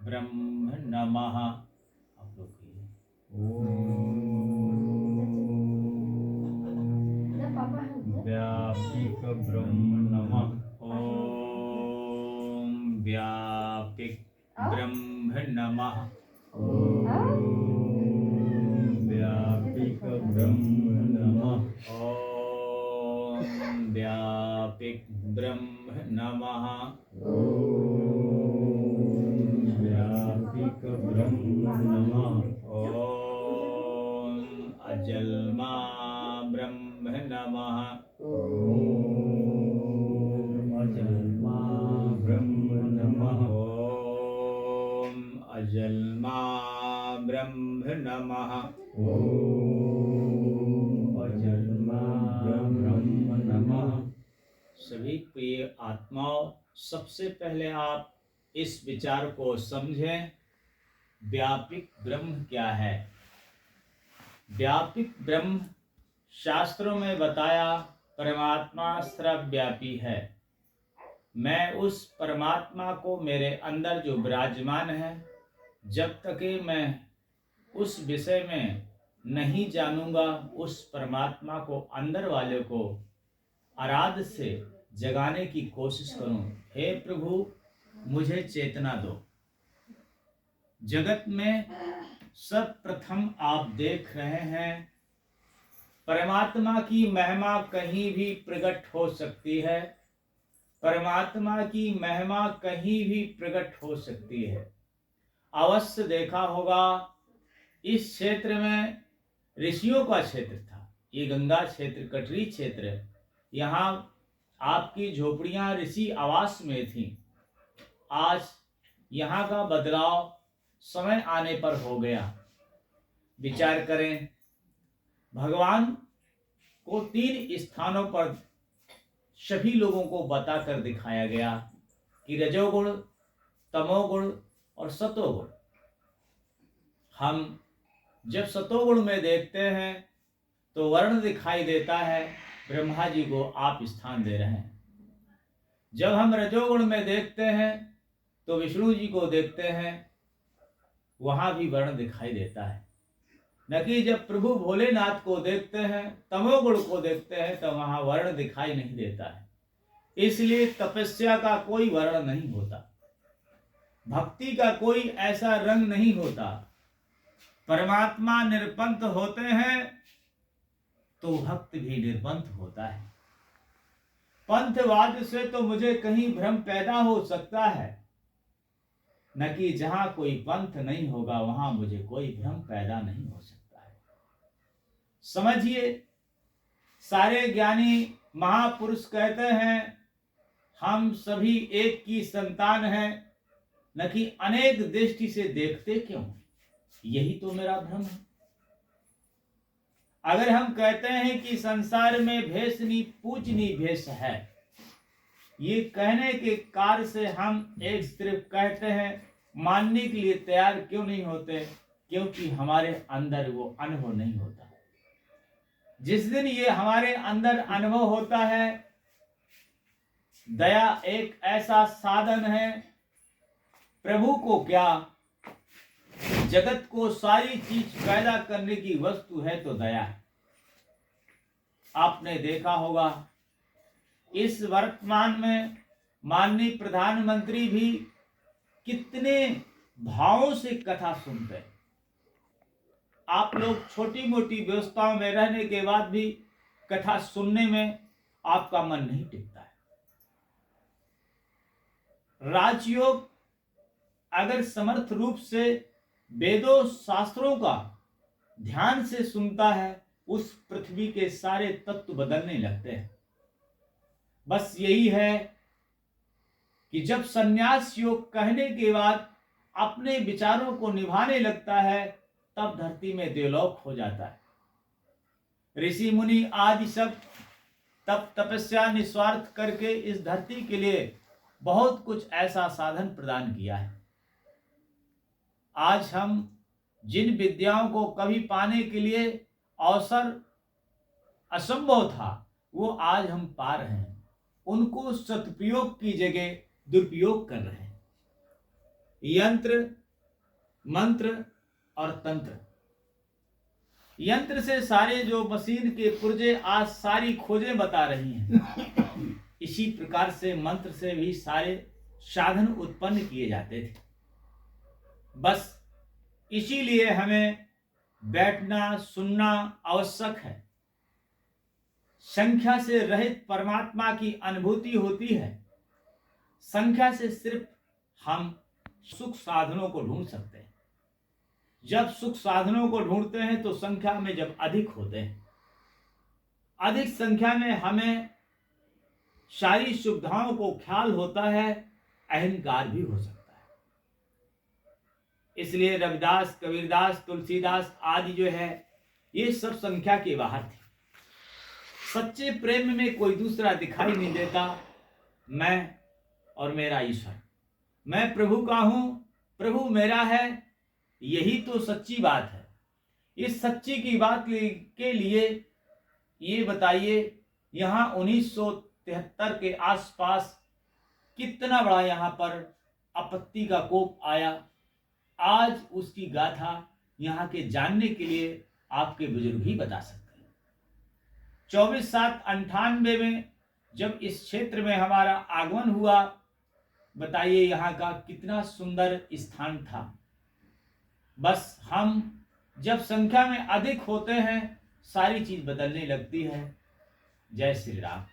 ब्रह्म नमः। आप लोग कहिए व्यापिक ब्रह्म नमः। ओम व्यापिक ब्रह्म नमः। व्यापिक ब्रह्म नमः। ओम व्यापिक ब्रह्म नमः। व्यापिक ब्रह्म नमः। ओम अजन्मा ब्रह्म नमः। अजन्मा ब्रह्म नमः। ओम अजन्मा ब्रह्म नमः। अजन्मा ब्रह्म नमः। सभी प्रिय आत्माओं, सबसे पहले आप इस विचार को समझें, व्यापिक ब्रह्म क्या है। व्यापिक ब्रह्म शास्त्रों में बताया परमात्मा सर्वव्यापी है। मैं उस परमात्मा को मेरे अंदर जो विराजमान है, जब तक मैं उस विषय में नहीं जानूंगा, उस परमात्मा को अंदर वाले को आराध से जगाने की कोशिश करूं। हे प्रभु, मुझे चेतना दो। जगत में सर्वप्रथम आप देख रहे हैं, परमात्मा की महिमा कहीं भी प्रकट हो सकती है। परमात्मा की महिमा कहीं भी प्रकट हो सकती है। अवश्य देखा होगा, इस क्षेत्र में ऋषियों का क्षेत्र था। ये गंगा क्षेत्र, कटरी क्षेत्र, यहाँ आपकी झोपड़ियां ऋषि आवास में थी। आज यहाँ का बदलाव समय आने पर हो गया। विचार करें, भगवान को 3 स्थानों पर सभी लोगों को बताकर दिखाया गया कि रजोगुण, तमोगुण और सतोगुण। हम जब सतोगुण में देखते हैं तो वर्ण दिखाई देता है, ब्रह्मा जी को आप स्थान दे रहे हैं। जब हम रजोगुण में देखते हैं तो विष्णु जी को देखते हैं, वहां भी वर्ण दिखाई देता है। न कि जब प्रभु भोलेनाथ को देखते हैं, तमोगुण को देखते हैं, तो वहां वर्ण दिखाई नहीं देता है। इसलिए तपस्या का कोई वर्ण नहीं होता, भक्ति का कोई ऐसा रंग नहीं होता। परमात्मा निरपंथ होते हैं तो भक्त भी निरपंथ होता है। पंथवाद से तो मुझे कहीं भ्रम पैदा हो सकता है, न कि जहां कोई पंथ नहीं होगा वहां मुझे कोई भ्रम पैदा नहीं हो सकता है। समझिए, सारे ज्ञानी महापुरुष कहते हैं हम सभी एक की संतान हैं, न कि अनेक दृष्टि से देखते क्यों। यही तो मेरा भ्रम है। अगर हम कहते हैं कि संसार में भेषनी पूजनी भेष है, ये कहने के कार्य से हम एक सिर्फ कहते हैं, मानने के लिए तैयार क्यों नहीं होते? क्योंकि हमारे अंदर वो अनुभव नहीं होता। जिस दिन ये हमारे अंदर अनुभव होता है, दया एक ऐसा साधन है, प्रभु को क्या, जगत को सारी चीज पैदा करने की वस्तु है तो दया है। आपने देखा होगा, इस वर्तमान में माननीय प्रधानमंत्री भी कितने भावों से कथा सुनते हैं। आप लोग छोटी मोटी व्यवस्थाओं में रहने के बाद भी कथा सुनने में आपका मन नहीं टिकता है। राजयोग अगर समर्थ रूप से वेदों शास्त्रों का ध्यान से सुनता है, उस पृथ्वी के सारे तत्व बदलने लगते हैं। बस यही है कि जब संन्यास योग कहने के बाद अपने विचारों को निभाने लगता है, तब धरती में देवलोक हो जाता है। ऋषि मुनि आदि सब तप तपस्या निस्वार्थ करके इस धरती के लिए बहुत कुछ ऐसा साधन प्रदान किया है। आज हम जिन विद्याओं को कभी पाने के लिए अवसर असंभव था, वो आज हम पा रहे हैं। उनको सदुपयोग की जगह दुरुपयोग कर रहे हैं। यंत्र, मंत्र और तंत्र। यंत्र से सारे जो मशीन के पुर्जे आज सारी खोजें बता रही हैं, इसी प्रकार से मंत्र से भी सारे साधन उत्पन्न किए जाते थे। बस इसीलिए हमें बैठना सुनना आवश्यक है। संख्या से रहित परमात्मा की अनुभूति होती है। संख्या से सिर्फ हम सुख साधनों को ढूंढ सकते हैं। जब सुख साधनों को ढूंढते हैं तो संख्या में जब अधिक होते हैं, अधिक संख्या में हमें सारी सुविधाओं को ख्याल होता है, अहंकार भी हो सकता है। इसलिए रविदास, कबीरदास, तुलसीदास आदि जो है ये सब संख्या के बाहर थे। सच्चे प्रेम में कोई दूसरा दिखाई नहीं देता, मैं और मेरा ईश्वर। मैं प्रभु का हूं, प्रभु मेरा है, यही तो सच्ची बात है। इस सच्ची की बात के लिए ये बताइए, यहाँ 1973 के आसपास कितना बड़ा यहाँ पर आपत्ति का कोप आया। आज उसकी गाथा यहाँ के जानने के लिए आपके बुजुर्ग ही बता सकते हैं। 24/7/98 में जब इस क्षेत्र में हमारा आगमन हुआ, बताइए यहाँ का कितना सुंदर स्थान था। बस हम जब संख्या में अधिक होते हैं सारी चीज बदलने लगती है। जय श्री राम।